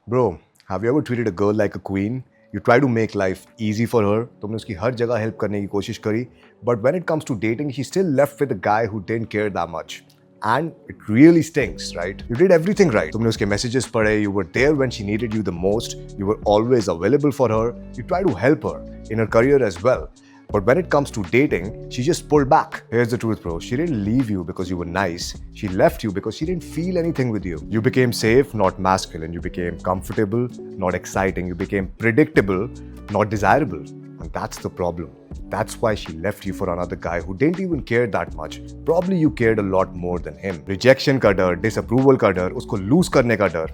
Bro, have you ever treated a girl like a queen? You try to make life easy for her. तुमने उसकी हर जगह help करने की कोशिश करी. But when it comes to dating, she still left with a guy who didn't care that much. And it really stinks, right? You did everything right. तुमने उसके messages पढ़े, you were there when she needed you the most, you were always available for her, you tried to help her in her career as well. But when it comes to dating, she just pulled back. Here's the truth, bro. She didn't leave you because you were nice. She left you because she didn't feel anything with you. You became safe, not masculine. You became comfortable, not exciting. You became predictable, not desirable. And that's the problem. That's why she left you for another guy who didn't even care that much. Probably you cared a lot more than him. Rejection का डर, disapproval का डर, उसको lose करने का डर.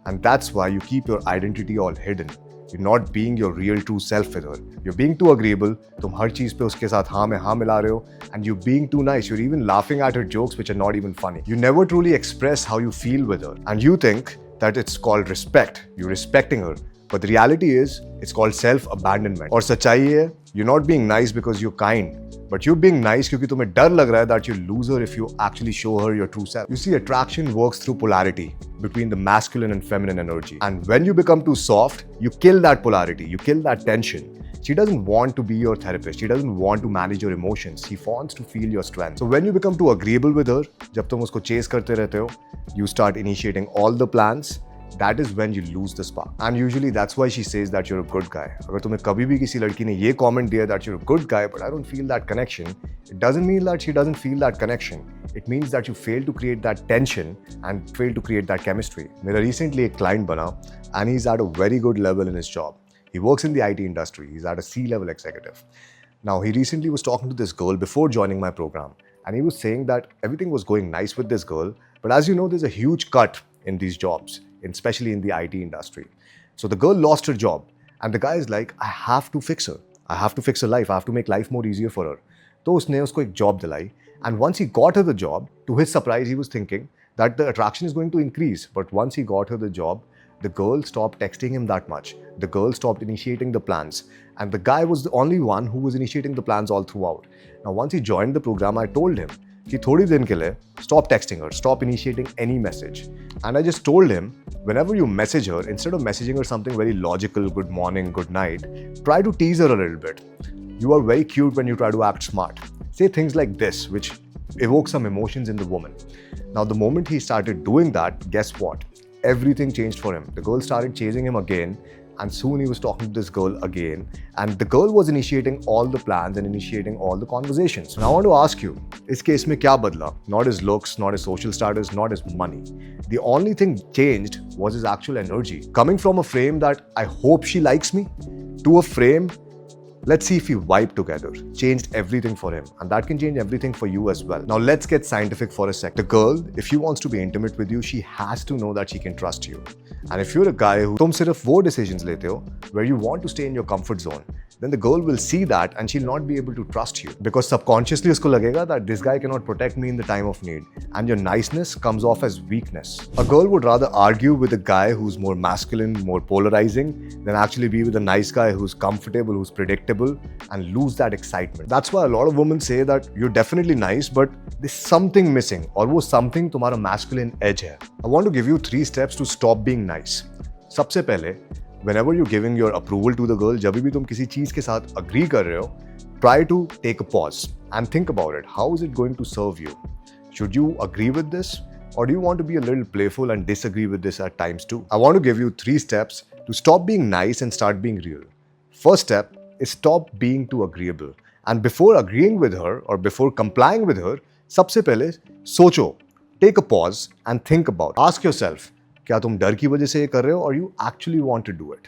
And that's why you keep your identity all hidden. You're not being your real true self with her. You're being too agreeable. तुम हर चीज पे उसके साथ हाँ में हाँ मिला रहे हो. And you're being too nice. You're even laughing at her jokes which are not even funny. You never truly express how you feel with her. And you think that it's called respect. You're respecting her. But the reality is, it's called self-abandonment. और सच्चाई है, you're not being nice because you're kind. But you're being nice क्योंकि तुम्हें डर लग रहा है that you'll lose her if you actually show her your true self. You see, attraction works through polarity between the masculine and feminine energy. And when you become too soft, you kill that polarity, you kill that tension. She doesn't want to be your therapist. She doesn't want to manage your emotions. She wants to feel your strength. So when you become too agreeable with her, जब तुम उसको chase करते रहते हो, you start initiating all the plans. That is when you lose the spark. And usually that's why she says that you're a good guy. अगर तुम्हें कभी भी किसी लड़की ने ये comment दिया that you're a good guy but I don't feel that connection, it doesn't mean that she doesn't feel that connection. It means that you fail to create that tension and fail to create that chemistry. मेरा recently एक client बना and he's at a very good level in his job. He works in the IT industry. He's at a C-level executive. Now he recently was talking to this girl before joining my program and he was saying that everything was going nice with this girl, but as you know, there's a huge cut in these jobs, especially in the IT industry. So the girl lost her job and the guy is like, I have to fix her. I have to fix her life. I have to make life more easier for her. तो उसने उसको एक job दिलाई and once he got her the job, to his surprise, he was thinking that the attraction is going to increase. But once he got her the job, the girl stopped texting him that much. The girl stopped initiating the plans. And the guy was the only one who was initiating the plans all throughout. Now, once he joined the program, I told him कि थोड़ी दिन के लिए stop texting her, stop initiating any message. And I just told him, whenever you message her, instead of messaging her something very logical, good morning, good night, try to tease her a little bit. You are very cute when you try to act smart. Say things like this, which evoke some emotions in the woman. Now, the moment he started doing that, guess what? Everything changed for him. The girl started chasing him again, and soon he was talking to this girl again, and the girl was initiating all the plans and initiating all the conversations. Now I want to ask you, इस case में क्या बदला? Not his looks, not his social status, not his money. The only thing changed was his actual energy. Coming from a frame that I hope she likes me, to a frame, let's see if we vibe together, changed everything for him. And that can change everything for you as well. Now let's get scientific for a sec. The girl, if she wants to be intimate with you, she has to know that she can trust you. And if you're a guy who तुम सिर्फ वो decisions लेते हो, where you want to stay in your comfort zone, then the girl will see that and she'll not be able to trust you. Because subconsciously उसको लगेगा that this guy cannot protect me in the time of need. And your niceness comes off as weakness. A girl would rather argue with a guy who's more masculine, more polarizing, than actually be with a nice guy who's comfortable, who's predictable, and lose that excitement. That's why a lot of women say that you're definitely nice, but there's something missing, or वो something तुम्हारा masculine edge है. I want to give you 3 steps to stop being nice. सबसे पहले, whenever you're giving your approval to the girl, जब भी तुम किसी चीज के साथ agree कर रहे हो, try to take a pause and think about it. How is it going to serve you? Should you agree with this? Or do you want to be a little playful and disagree with this at times too? I want to give you 3 steps to stop being nice and start being real. First step is stop being too agreeable. And before agreeing with her or before complying with her, सबसे पहले सोचो, take a pause and think about. Ask yourself, क्या तुम डर की वजह से ये कर रहे हो or you actually want to do it?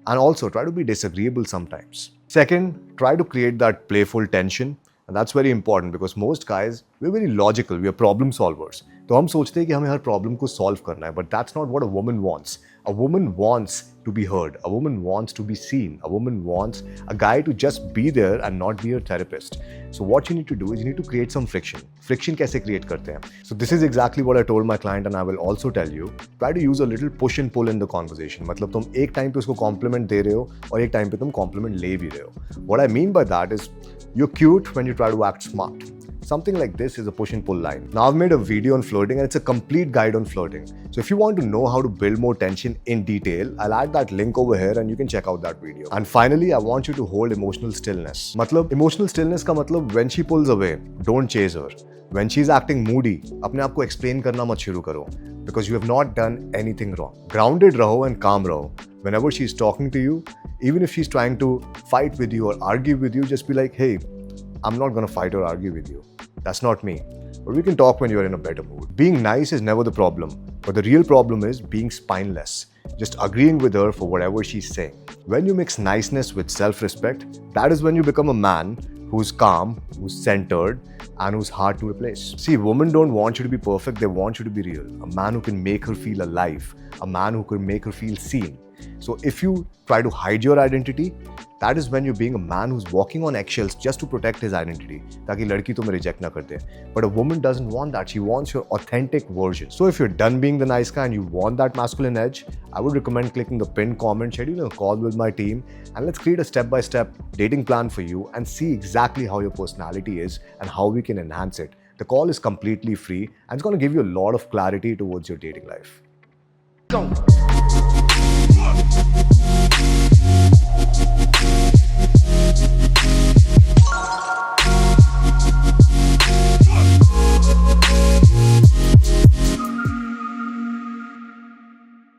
And also try to be disagreeable sometimes. Second, try to create that playful tension. And that's very important because most guys, we're very logical, we are problem solvers. तो हम सोचते हैं कि हमें हर problem को solve करना है, but that's not what a woman wants. A woman wants to be heard. A woman wants to be seen. A woman wants a guy to just be there and not be her therapist. So what you need to do is you need to create some friction. Friction कैसे create करते हैं? So this is exactly what I told my client and I will also tell you. Try to use a little push and pull in the conversation. मतलब तुम एक time पे उसको compliment दे रहे हो और एक टाइम पे तुम compliment ले भी रहे हो. What I mean by that is you're cute when you try to act smart. Something like this is a push and pull line. Now I've made a video on flirting and it's a complete guide on flirting. So if you want to know how to build more tension in detail, I'll add that link over here and you can check out that video. And finally, I want you to hold emotional stillness. Matlab, emotional stillness ka matlab when she pulls away, don't chase her. When she's acting moody, अपने आप को explain करना मत शुरू करो because you have not done anything wrong. Grounded रहो and calm रहो. Whenever she's talking to you, even if she's trying to fight with you or argue with you, just be like, hey, I'm not gonna fight or argue with you. That's not me. But we can talk when you're in a better mood. Being nice is never the problem, but the real problem is being spineless, just agreeing with her for whatever she's saying. When you mix niceness with self-respect, that is when you become a man who's calm, who's centered, and who's hard to replace. See, women don't want you to be perfect, they want you to be real. A man who can make her feel alive, a man who can make her feel seen. So if you try to hide your identity, that is when you're being a man who's walking on eggshells just to protect his identity, ताकि लड़की तुम्हें reject ना कर दे. But a woman doesn't want that. She wants your authentic version. So if you're done being the nice guy and you want that masculine edge, I would recommend clicking the pinned comment, scheduling a call with my team, and let's create a step-by-step dating plan for you and see exactly how your personality is and how we can enhance it. The call is completely free and it's going to give you a lot of clarity towards your dating life. Go.